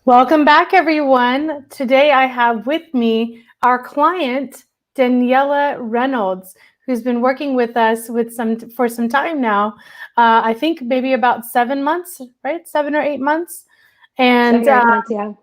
Welcome back, everyone. Today I have with me our client, Daniella Reynolds, who's been working with us for some time now. I think maybe about 7 months, right? 7 or 8 months. And 7 or 8 months, yeah.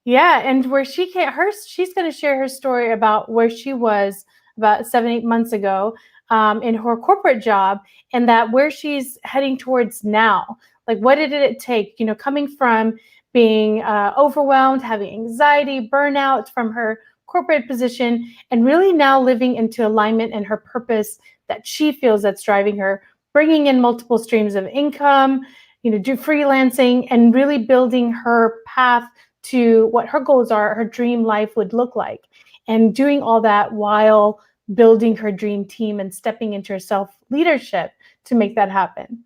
yeah, and where she's going to share her story about where she was about 7, 8 months ago in her corporate job, and that where she's heading towards now. Like, what did it take? Coming from being overwhelmed, having anxiety, burnout from her corporate position, and really now living into alignment and her purpose that she feels that's driving her, bringing in multiple streams of income, do freelancing, and really building her path to what her goals are, her dream life would look like, and doing all that while building her dream team and stepping into her self leadership to make that happen.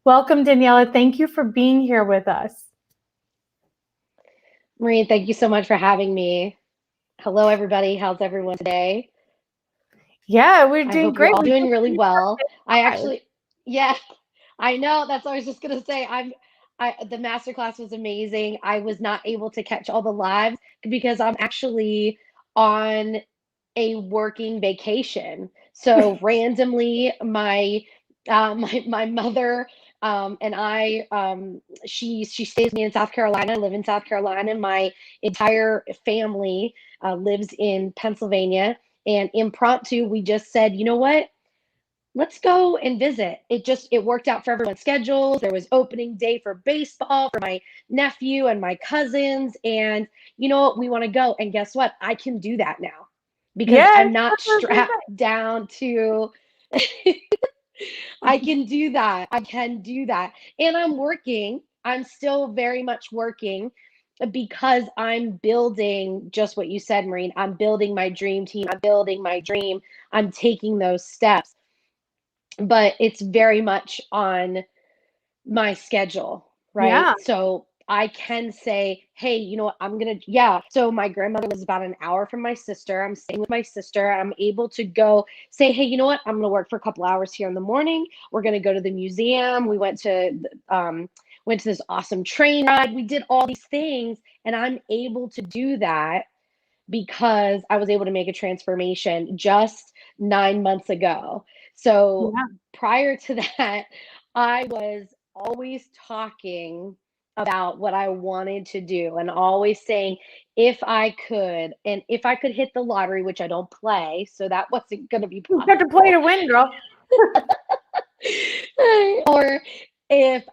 Welcome, Daniella. Thank you for being here with us. Marie, thank you so much for having me. Hello, everybody. How's everyone today? Yeah, we're I doing hope you're great. all We doing just really finished our well. I day 5. actually, yeah, I know. That's what I was just gonna say. The masterclass was amazing. I was not able to catch all the lives because I'm actually on a working vacation. So randomly, my mother and I she stays with me in South Carolina. I live in South Carolina. My entire family lives in Pennsylvania. And impromptu, we just said, you know what? Let's go and visit. It worked out for everyone's schedules. There was opening day for baseball for my nephew and my cousins. And you know what? We want to go. And guess what? I can do that now because Yes, I'm not that's what I was gonna strapped down to I can do that. I can do that. And I'm working. I'm still very much working because I'm building just what you said, Maureen. I'm building my dream team. I'm building my dream. I'm taking those steps. But it's very much on my schedule, right? Yeah. So I can say, hey, you know what? Yeah. So my grandmother was about an hour from my sister. I'm staying with my sister. I'm able to go say, hey, you know what? I'm going to work for a couple hours here in the morning. We're going to go to the museum. We went to this awesome train ride. We did all these things, and I'm able to do that because I was able to make a transformation just 9 months ago. So Yeah. prior to that, I was always talking about what I wanted to do and always saying, if I could, and if I could hit the lottery, which I don't play, so that wasn't going to be You have to play possible. to win, girl. Or if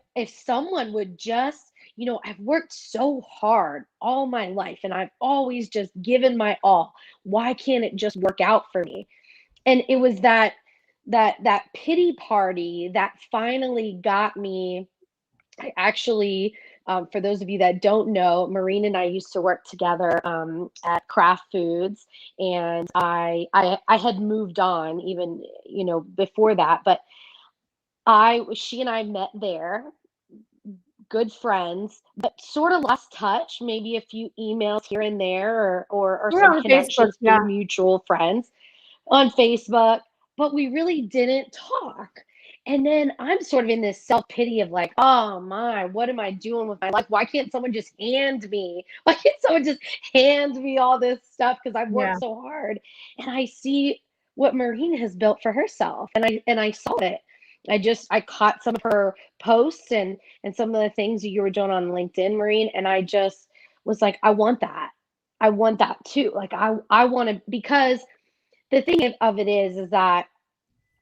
someone would just, I've worked so hard all my life and I've always just given my all. Why can't it just work out for me? And it was that pity party that finally got me. I actually, for those of you that don't know, Maureen and I used to work together at Kraft Foods, and I had moved on even before that, but she and I met there, good friends, but sort of lost touch, maybe a few emails here and there or We're some on Facebook. connections Yeah. through mutual friends on Facebook, but we really didn't talk. And then I'm sort of in this self-pity of like, oh my, what am I doing with my life? Why can't someone just hand me? Why can't someone just hand me all this stuff? Because I've Yeah. worked so hard. And I see what Marina has built for herself. And I saw it. I caught some of her posts and some of the things that you were doing on LinkedIn, Maureen, and I just was like, I want that. I want that too. Like I want to, because the thing of it is that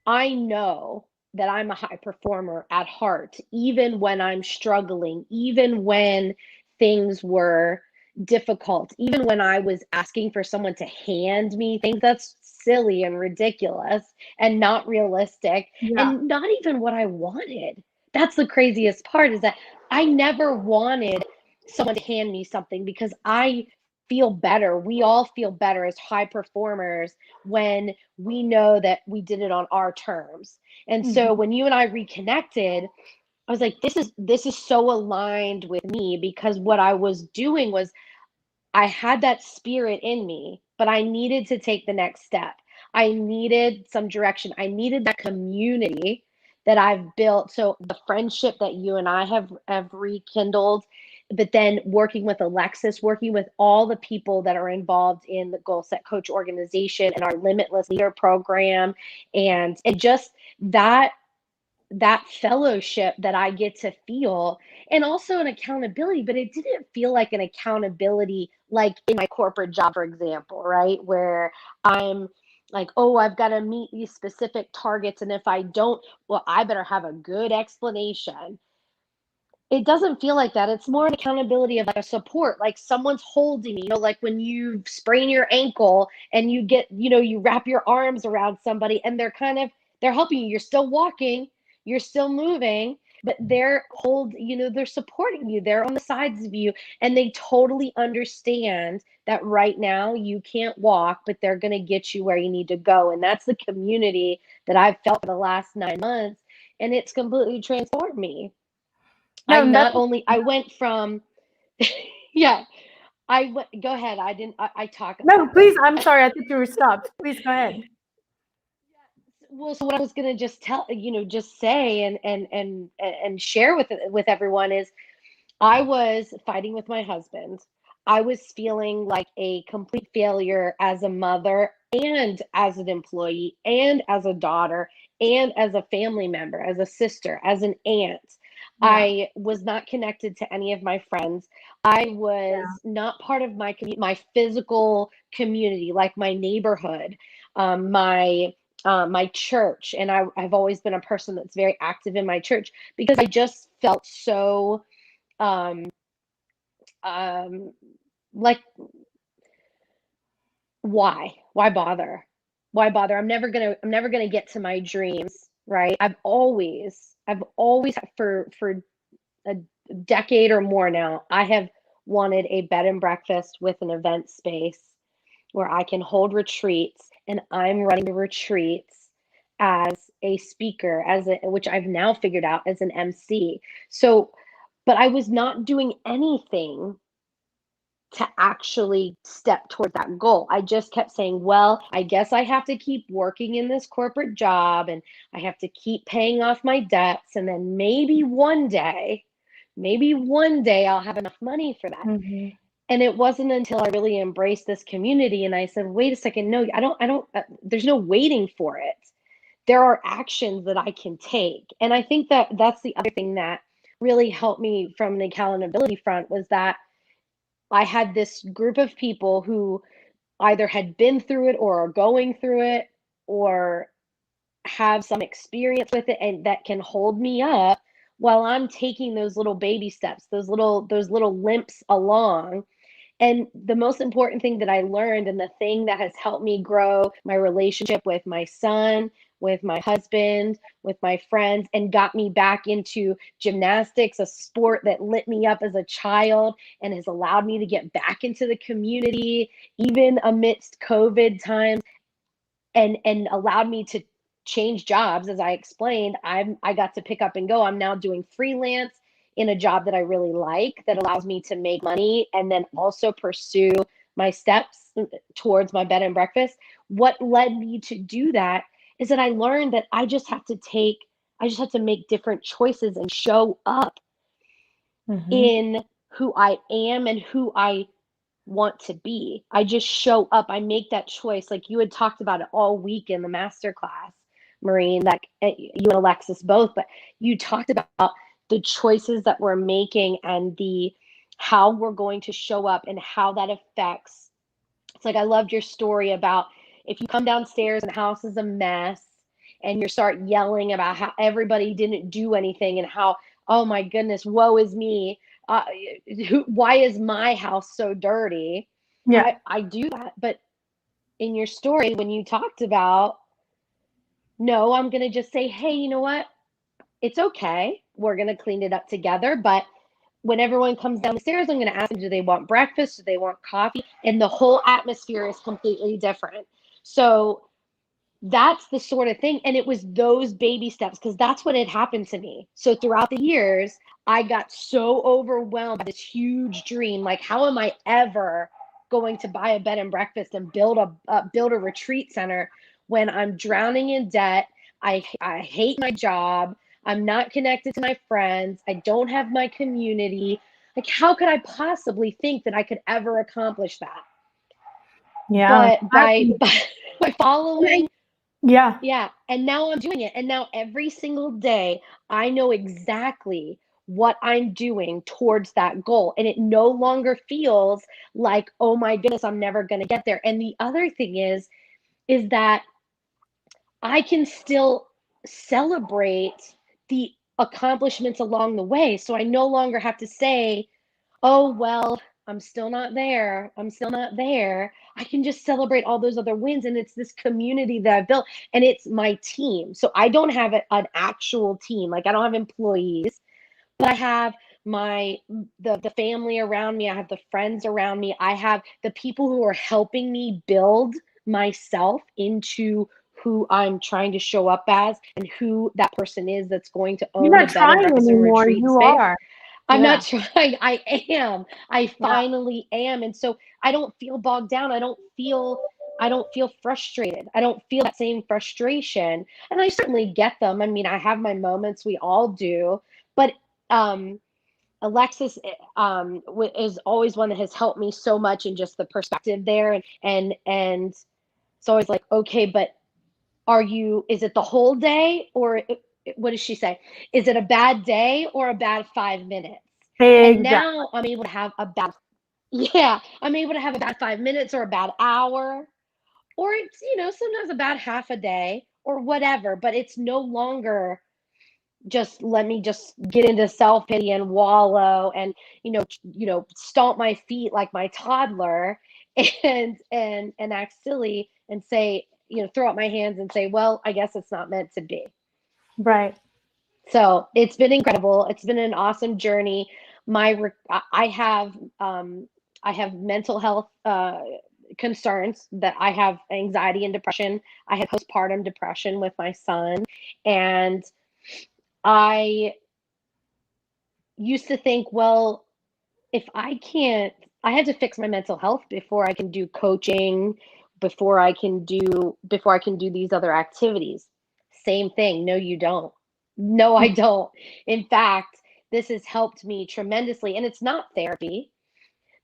I know that I'm a high performer at heart, even when I'm struggling, even when things were difficult, even when I was asking for someone to hand me things. That's silly and ridiculous and not realistic Yeah. and not even what I wanted. That's the craziest part, is that I never wanted someone to hand me something because I feel better. We all feel better as high performers when we know that we did it on our terms. And so Mhm. when you and I reconnected, I was like, this is so aligned with me, because what I was doing was I had that spirit in me, but I needed to take the next step. I needed some direction. I needed that community that I've built. So the friendship that you and I have rekindled, but then working with Alexis, working with all the people that are involved in the Goal Set Coach organization and our Limitless Leader program, and just that fellowship that I get to feel, and also an accountability, but it didn't feel like an accountability like in my corporate job, for example, right? Where I'm like, oh, I've got to meet these specific targets. And if I don't, well, I better have a good explanation. It doesn't feel like that. It's more an accountability of like a support, like someone's holding you, like when you sprain your ankle and you get, you wrap your arms around somebody and they're helping you. You're still walking, you're still moving, but they're supporting you. They're on the sides of you and they totally understand that right now you can't walk, but they're going to get you where you need to go. And that's the community that I've felt for the last 9 months. And it's completely transformed me. No, that's I went from, yeah, go ahead. I talk a no, lot. please. I'm sorry. I think you were stopped. Please go ahead. Well, so what I was going to just just say and share with everyone is I was fighting with my husband. I was feeling like a complete failure as a mother and as an employee and as a daughter and as a family member, as a sister, as an aunt. Yeah. I was not connected to any of my friends. I Yeah. was not part of my physical community, like my neighborhood, my church. And I've always been a person that's very active in my church because I just felt so um, um, like, why bother? Why bother? I'm never gonna get to my dreams, right? I've always for a decade or more now, I have wanted a bed and breakfast with an event space where I can hold retreats, and I'm running the retreats as a speaker, which I've now figured out as an MC. So, but I was not doing anything to actually step toward that goal. I just kept saying, well, I guess I have to keep working in this corporate job and I have to keep paying off my debts. And then maybe one day I'll have enough money for that. Mm-hmm. And it wasn't until I really embraced this community and I said, wait a second, no, there's no waiting for it. There are actions that I can take. And I think that that's the other thing that really helped me from the accountability front was that I had this group of people who either had been through it or are going through it or have some experience with it and that can hold me up while I'm taking those little baby steps, those little limps along. And the most important thing that I learned and the thing that has helped me grow my relationship with my son, with my husband, with my friends, and got me back into gymnastics, a sport that lit me up as a child and has allowed me to get back into the community, even amidst COVID times, and allowed me to change jobs. As I explained, I got to pick up and go. I'm now doing freelance in a job that I really like that allows me to make money and then also pursue my steps towards my bed and breakfast. What led me to do that is that I learned that I just have to make different choices and show up Mm-hmm. in who I am and who I want to be. I just show up. I make that choice. Like you had talked about it all week in the master class, Maureen, like you and Alexis both, but you talked about the choices that we're making and the how we're going to show up and how that affects. It's like I loved your story about if you come downstairs and the house is a mess and you start yelling about how everybody didn't do anything and how, oh my goodness, woe is me. Uh, why is my house so dirty? Yeah. I do that. But in your story, when you talked about, no, I'm going to just say, hey, you know what? It's okay. We're going to clean it up together. But when everyone comes down the stairs, I'm going to ask them, do they want breakfast? Do they want coffee? And the whole atmosphere is completely different. So that's the sort of thing. And it was those baby steps because that's what had happened to me. So throughout the years, I got so overwhelmed by this huge dream. Like, how am I ever going to buy a bed and breakfast and build a retreat center when I'm drowning in debt? I hate my job. I'm not connected to my friends. I don't have my community. Like, how could I possibly think that I could ever accomplish that? Yeah. But by following, Yeah. yeah, and now I'm doing it. And now every single day, I know exactly what I'm doing towards that goal. And it no longer feels like, oh my goodness, I'm never going to get there. And the other thing is that I can still celebrate the accomplishments along the way. So I no longer have to say, oh, well, I'm still not there. I'm still not there. I can just celebrate all those other wins. And it's this community that I've built, and it's my team. So I don't have an actual team. Like, I don't have employees, but I have the family around me. I have the friends around me. I have the people who are helping me build myself into who I'm trying to show up as, and who that person is that's going to You're own the not bed and trying breakfast and anymore. retreat You space. are. I'm Yeah. not trying. I am. I Yeah. finally am. And so I don't feel bogged down. I don't feel frustrated. I don't feel that same frustration. And I certainly get them. I mean, I have my moments. We all do. But um Alexis is always one that has helped me so much in just the perspective there, and it's always like, okay, but is it the whole day, or what does she say? Is it a bad day or a bad 5 minutes? And Exactly. now I'm able to have a bad, yeah, I'm able to have a bad 5 minutes or a bad hour, or it's, sometimes a bad half a day or whatever, but it's no longer just let me just get into self-pity and wallow and, stomp my feet like my toddler and act silly and say, throw up my hands and say, well, I guess it's not meant to be. Right. So it's been incredible. It's been an awesome journey. I have I have mental health concerns, that I have anxiety and depression. I had postpartum depression with my son, and I used to think, well, if I can't, I had to fix my mental health before I can do coaching, before I can do these other activities. Same thing. No, you don't. No, I don't. In fact, this has helped me tremendously. And it's not therapy,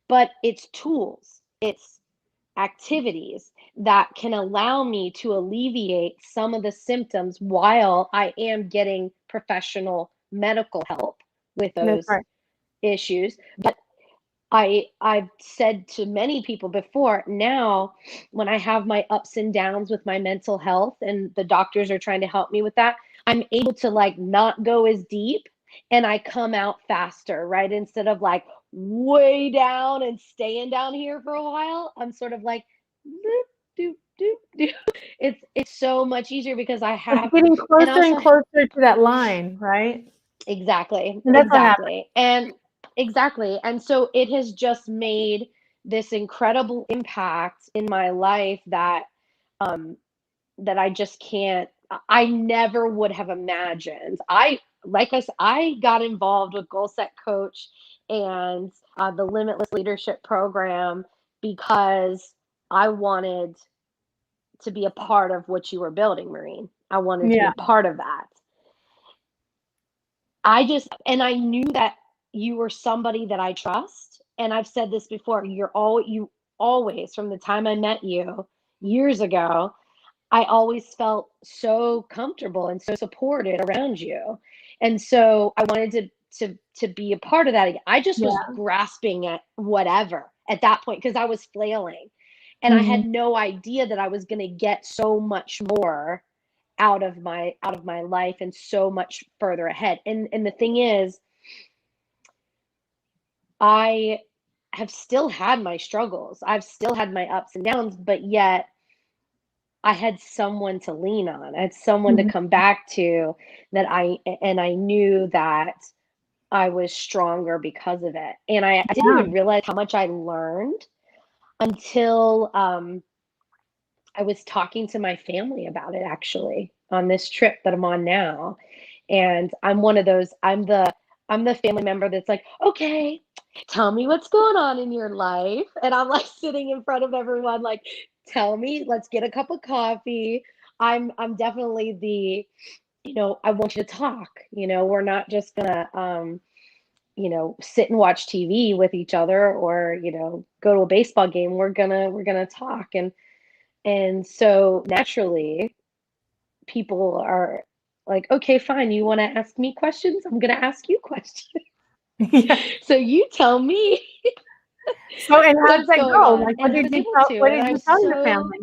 but it's tools, it's activities that can allow me to alleviate some of the symptoms while I am getting professional medical help with That's those right. issues. But I've said to many people before, now when I have my ups and downs with my mental health and the doctors are trying to help me with that, I'm able to like not go as deep, and I come out faster, right? Instead of like way down and staying down here for a while, I'm sort of like doop, doop, doop, doop. It's so much easier because I It's have, getting and closer and also, closer to that line, right? exactly, And that's what happens. exactly. And exactly. And so it has just made this incredible impact in my life um that I just can't, I never would have imagined. Like I said, I got involved with Goal Set Coach and the Limitless Leadership Program because I wanted to be a part of what you were building, Maureen. I wanted to be Yeah. a part of that. And I knew that you were somebody that I trust. And I've said this before, you always, from the time I met you years ago, I always felt so comfortable and so supported around you. And so I wanted to be a part of that again. I just was Yeah. grasping at whatever at that point because I was flailing. And I Hmm. had no idea that I was going to get so much more out of my life and so much further ahead. And the thing is, I have still had my struggles. I've still had my ups and downs, but yet I had someone to lean on. I had someone to Hmm. come back to, and I knew that I was stronger because of it. And I didn't Yeah. even realize how much I learned until I was talking to my family about it, actually, on this trip that I'm on now. And I'm one of those, I'm the family member that's like, okay, tell me what's going on in your life. And I'm like sitting in front of everyone, like, tell me, let's get a cup of coffee. I'm definitely I want you to talk. We're not just gonna sit and watch TV with each other, or, go to a baseball game. We're gonna talk. And so naturally people are like, okay, fine, you want to ask me questions? I'm gonna ask you questions. Yeah. So you tell me So, and how did what's that going go? on. Like, And I was able to, what and did you tell your family?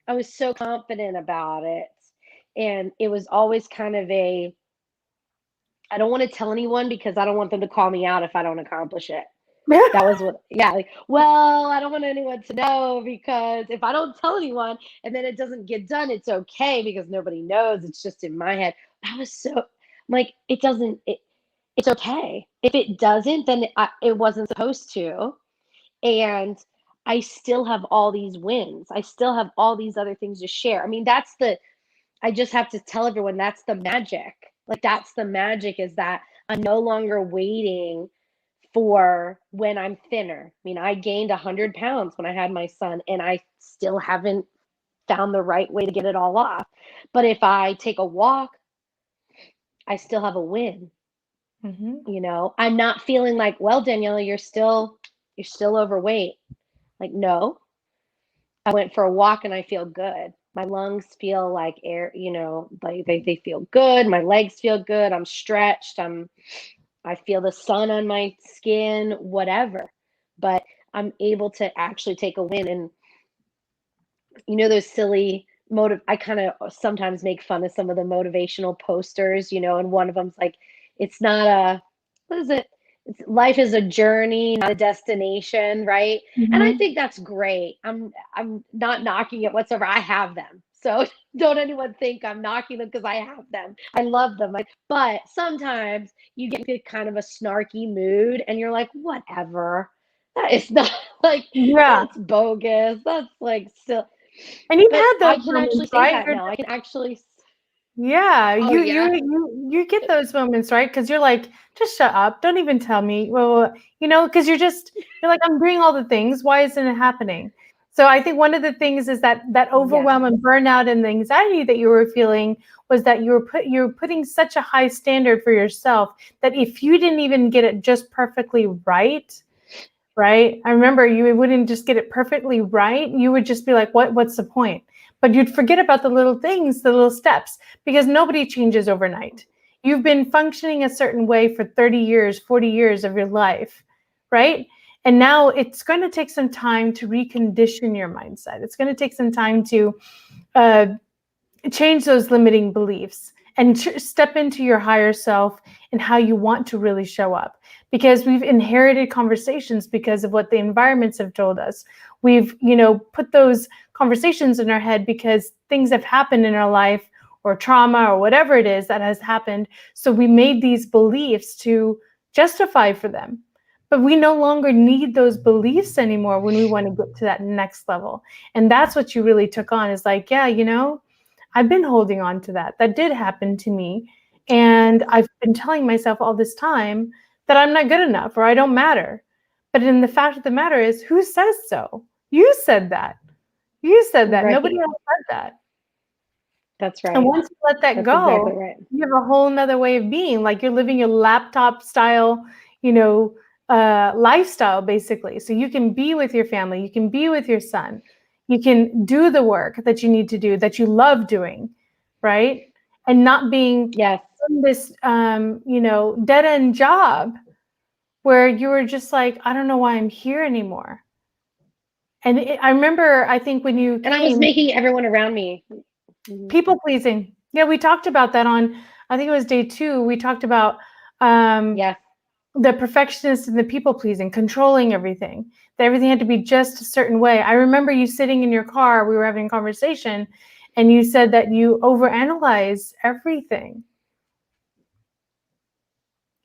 I was so confident about it. And it was always kind of a, I don't want to tell anyone because I don't want them to call me out if I don't accomplish it. That was what, yeah, like, well, I don't want anyone to know, because if I don't tell anyone and then it doesn't get done, it's okay because nobody knows. It's just in my head. I was so, I'm like, it's okay. If it doesn't, then it wasn't supposed to. And I still have all these wins. I still have all these other things to share. I mean, I just have to tell everyone that's the magic. Like, that's the magic, is that I'm no longer waiting for when I'm thinner. I mean, I gained 100 pounds when I had my son, and I still haven't found the right way to get it all off. But if I take a walk, I still have a win. I'm not feeling like, well, Daniela, you're still overweight. Like, no, I went for a walk and I feel good. My lungs feel like air, like they feel good. My legs feel good. I'm stretched. I feel the sun on my skin, whatever. But I'm able to actually take a win. And those silly I kind of sometimes make fun of some of the motivational posters, and one of them's like, it's not a, what is it? Life is a journey, not a destination, right? And I Mhm. think that's great. I'm not knocking it whatsoever. I have them. So don't anyone think I'm knocking them, because I have them. I love them. But sometimes you get into kind of a snarky mood and you're like, whatever. That is not like, Yeah. that's bogus. That's like still, And you've but had I those can actually moments, say right? that now. I can actually, Yeah, oh yeah. you get those moments, right? Because you're like, just shut up, don't even tell me. Well, because you're like, I'm doing all the things. Why isn't it happening? So I think one of the things is that Yes. overwhelm and burnout and the anxiety that you were feeling was that you were putting such a high standard for yourself that if you didn't even get it just perfectly right, right? I remember you wouldn't just get it perfectly right. You would just be like, what's the point? But you'd forget about the little things, the little steps, because nobody changes overnight. You've been functioning a certain way for 30 years, 40 years of your life, right? And now it's going to take some time to recondition your mindset. It's going to take some time to uh, change those limiting beliefs and step into your higher self and how you want to really show up, because we've inherited conversations because of what the environments have told us. We've put those conversations in our head because things have happened in our life, or trauma, or whatever it is that has happened, so we made these beliefs to justify for them. But we no longer need those beliefs anymore when we want to get to that next level. And that's what you really took on, is like, yeah, I've been holding on to that. That did happen to me. And I've been telling myself all this time that I'm not good enough or I don't matter. But in the fact of the matter is, who says so? You said that. You said that. Nobody Right. else said that. That's And right. once you let that That's exactly go, right. you have a whole nother way of being. Like, you're living your laptop style, you know, lifestyle, basically. So you can be with your family, you can be with your son, you can do the work that you need to do, that you love doing, right? And not being Yes. in this, dead end job where you were just like, I don't know why I'm here anymore. And I remember, I think when you And I was came, making everyone around me. Mhm. people pleasing. Yeah, we talked about that on, I think it was day 2. We talked about Yes. the perfectionist and the people pleasing, controlling everything. That everything had to be just a certain way. I remember you sitting in your car, we were having a conversation, and you said that you overanalyze everything.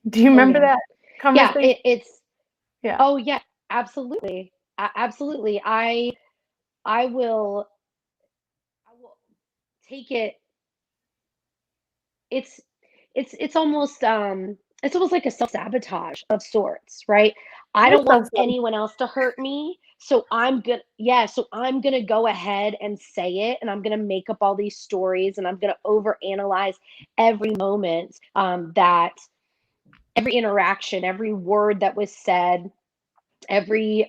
Do you Oh remember yeah. that Yeah. conversation? It's. Yeah. Oh yeah. Absolutely. Absolutely. I will. I will take it. It's. It's almost like a self-sabotage of sorts, right? I It don't is want self-sabotage. anyone else to hurt me, so so I'm gonna go ahead and say it, and I'm gonna make up all these stories, and I'm gonna overanalyze every moment that every interaction, every word that was said, every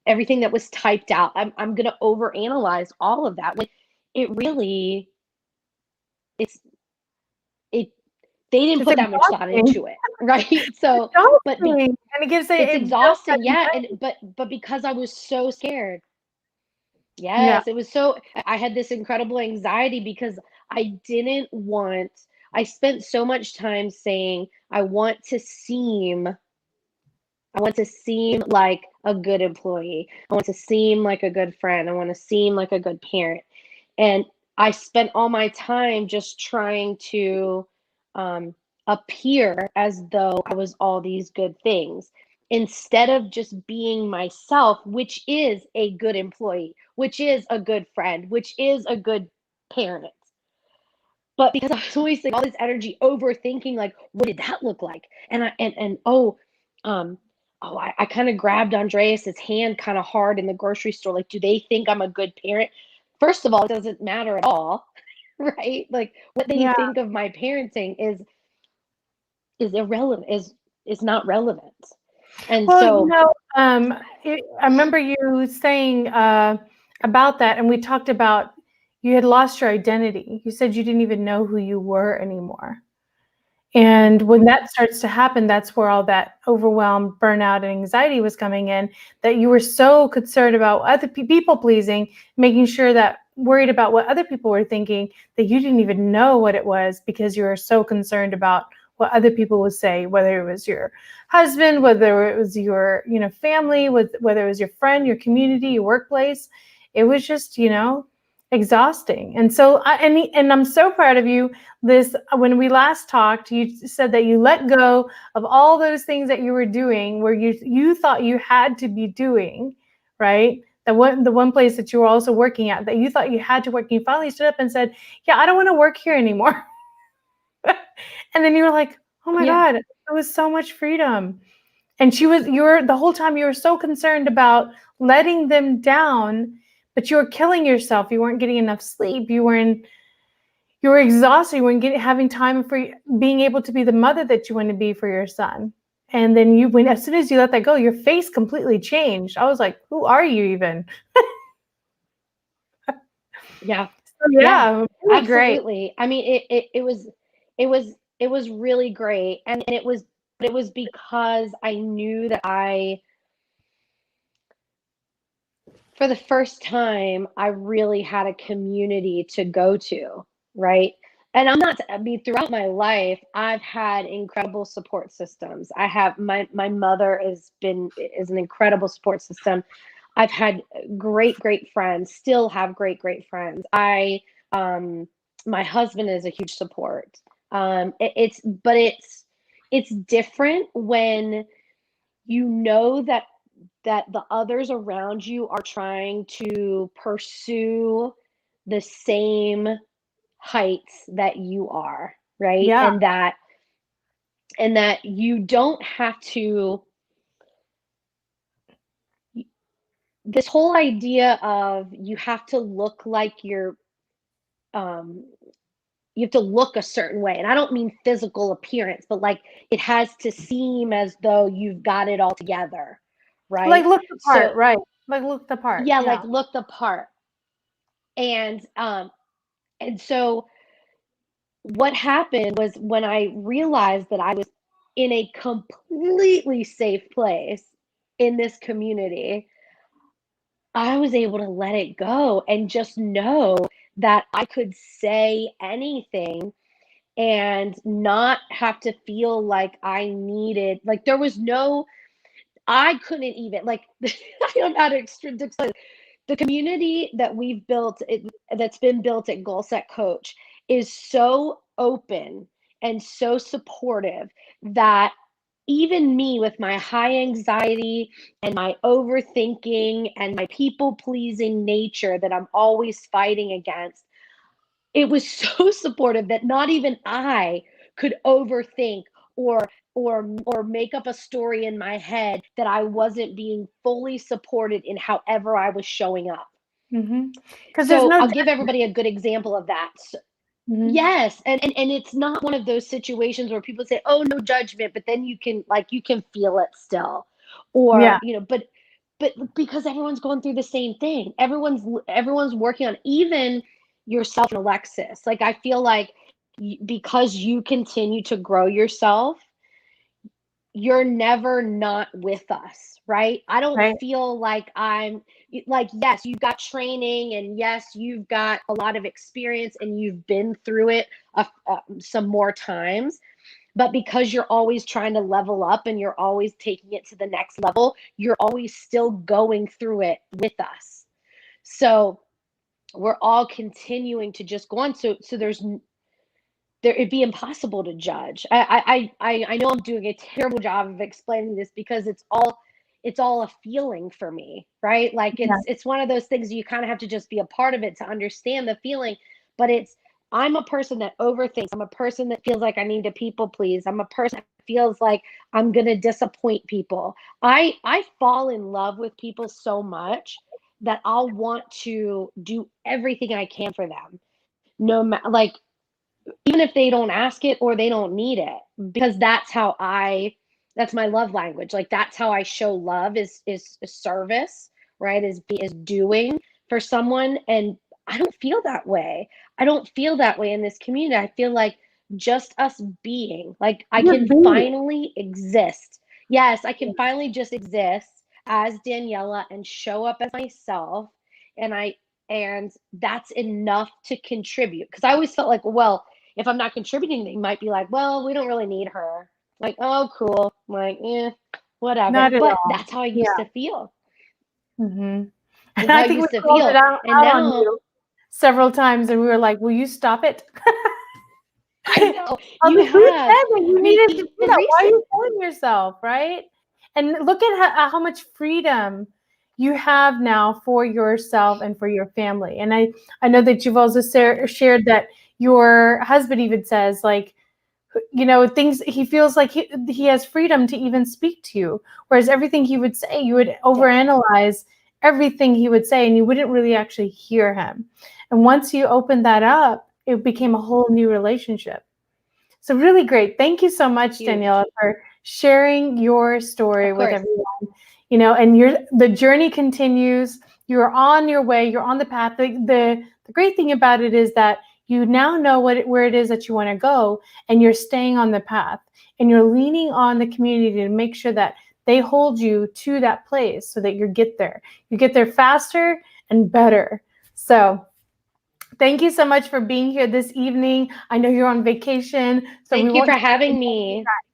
everything that was typed out. I'm going to overanalyze all of that when it really it's it they didn't It's put that much thought exhausting. into it, right? So, but Exhausting. And it gives it's it builds exhausting, yeah, and anxiety. but because I was so scared. Yeah. Yes, it was so I had this incredible anxiety because I didn't want I spent so much time saying I want to seem like a good employee. I want to seem like a good friend. I want to seem like a good parent. And I spent all my time just trying to um, appear as though I was all these good things instead of just being myself, which is a good employee, which is a good friend, which is a good parent. But because I was wasting all this energy overthinking, like, what did that look like? Um, I kind of grabbed Andreas's hand kind of hard in the grocery store. Like, do they think I'm a good parent? First of all, it doesn't matter at all, right? Like, what they Yeah. think of my parenting is irrelevant, is not relevant. And Well, so, I remember you saying about that, and we talked about you had lost your identity. You said you didn't even know who you were anymore. And when that starts to happen, that's where all that overwhelm, burnout, and anxiety was coming in, that you were so concerned about other people pleasing, making sure that worried about what other people were thinking, that you didn't even know what it was because you were so concerned about what other people would say, whether it was your husband, whether it was your, family, whether it was your friend, your community, your workplace. It was just, exhausting. And so, and I'm so proud of you. When we last talked, you said that you let go of all those things that you were doing where you thought you had to be doing, right? The one place that you were also working at that you thought you had to work, and you finally stood up and said, yeah, I don't want to work here anymore. And then you were like, oh my yeah, God, it was so much freedom. And you're the whole time you were so concerned about letting them down, but you were killing yourself. You weren't getting enough sleep. You were exhausted. You weren't having time for being able to be the mother that you want to be for your son. And then as soon as you let that go, your face completely changed. I was like, who are you even? yeah, So yeah, yeah, really great. absolutely. I mean, it was, it was really great. And it was because I knew that for the first time, I really had a community to go to, right? And I mean, throughout my life, I've had incredible support systems. I have my mother is an incredible support system. I've had great friends, still have great friends. Um, my husband is a huge support. It's different when you know that the others around you are trying to pursue the same heights that you are, right? Yeah. And that you don't have to this whole idea of you have to look like um you have to look a certain way. And I don't mean physical appearance, but like it has to seem as though you've got it all together, Like right? look the So part, right? Like look the part. yeah, like Yeah. look the part. And so what happened was when I realized that I was in a completely safe place in this community, I was able to let it go and just know that I could say anything and not have to feel like I needed, like, there was no, I couldn't even, like, I don't know how to explain the community that we've built, that's been built at Goal Set Coach is so open and so supportive that even me with my high anxiety and my overthinking and my people pleasing nature that I'm always fighting against, it was so supportive that not even I could overthink or make up a story in my head that I wasn't being fully supported in however I was showing up. Because there's So no I'll give judgment. everybody a good example of that. Yes, and it's not one of those situations where people say, "Oh, no judgment," but then you can feel it still. Or, Yeah, but because everyone's going through the same thing. Everyone's working on, even yourself and Alexis. Like, I feel like because you continue to grow yourself, you're never not with us, right? I don't right. feel like yes, you've got training, and yes, you've got a lot of experience, and you've been through it some more times. But because you're always trying to level up and you're always taking it to the next level, you're always still going through it with us. So we're all continuing to just go on. So it'd be impossible to judge. I know I'm doing a terrible job of explaining this because it's all a feeling for me, right? Like, Yeah, it's one of those things you kind of have to just be a part of it to understand the feeling. But I'm a person that overthinks. I'm a person that feels like I need to people please. I'm a person that feels like I'm gonna disappoint people. I fall in love with people so much that I'll want to do everything I can for them, no matter, like, even if they don't ask it or they don't need it, because that's my love language. Like, that's how I show love, is service, right? Is doing for someone. And I don't feel that way. I don't feel that way in this community. I feel like just us being, like, I you're can being. finally exist. Yes, I can finally just exist as Daniella and show up as myself. And that's enough to contribute, because I always felt like, well, if I'm not contributing, they might be like, well, we don't really need her. Like, oh, cool. Like, whatever. Not at But all. that's how I used Yeah. to feel. And That's how I I think we used to called it feel. And out on now you several times, and we were like, "Will you stop it?" I know I you mean, who have. said that you I mean, needed to do even that? Why are recent. you killing yourself, right? And look at how much freedom you have now for yourself and for your family. And I know that you've also shared that your husband even says, like, things, he feels like he has freedom to even speak to you, whereas everything he would say, you would Yes. overanalyze everything he would say, and you wouldn't really actually hear him. And once you opened that up, it became a whole new relationship. So really great. Thank you so much, Huge. Daniella, for sharing your story Of with course. everyone. And the journey continues. You're on your way. You're on the path. The great thing about it is that you now know where it is that you want to go, and you're staying on the path, and you're leaning on the community to make sure that they hold you to that place so that you get there. You get there faster and better. So thank you so much for being here this evening. I know you're on vacation, so we Thank you won't for take any having more of your me. time.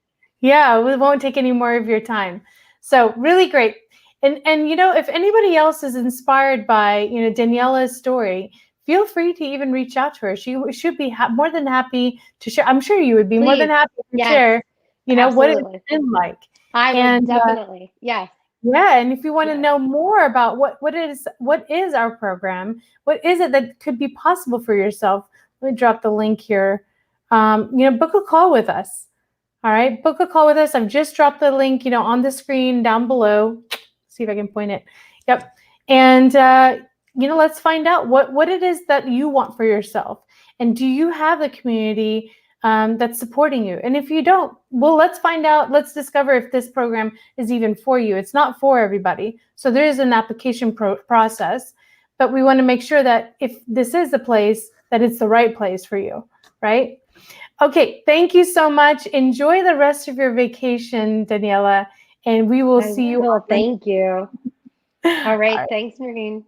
Yeah, we won't take any more of your time. So really great. And if anybody else is inspired by Daniella's story, feel free to even reach out to her. She should be more than happy to share. I'm sure you would be more than Please. happy to Yes, share, what it's absolutely. been like. I would And definitely. Yes. yeah, and if you want to Yes. know more about what is our program, what is it that could be possible for yourself, let me drop the link here. Book a call with us. All right, book a call with us. I've just dropped the link, on the screen down below. See if I can point it. Yep. And let's find out what it is that you want for yourself, and do you have the community that's supporting you? And if you don't, well, let's find out. Let's discover if this program is even for you. It's not for everybody, so there is an application process, but we want to make sure that if this is the place, that it's the right place for you, right? Okay, thank you so much. Enjoy the rest of your vacation, Daniella, and we will I see you will. on Thank you. the. All All right. right. Thanks, Maureen.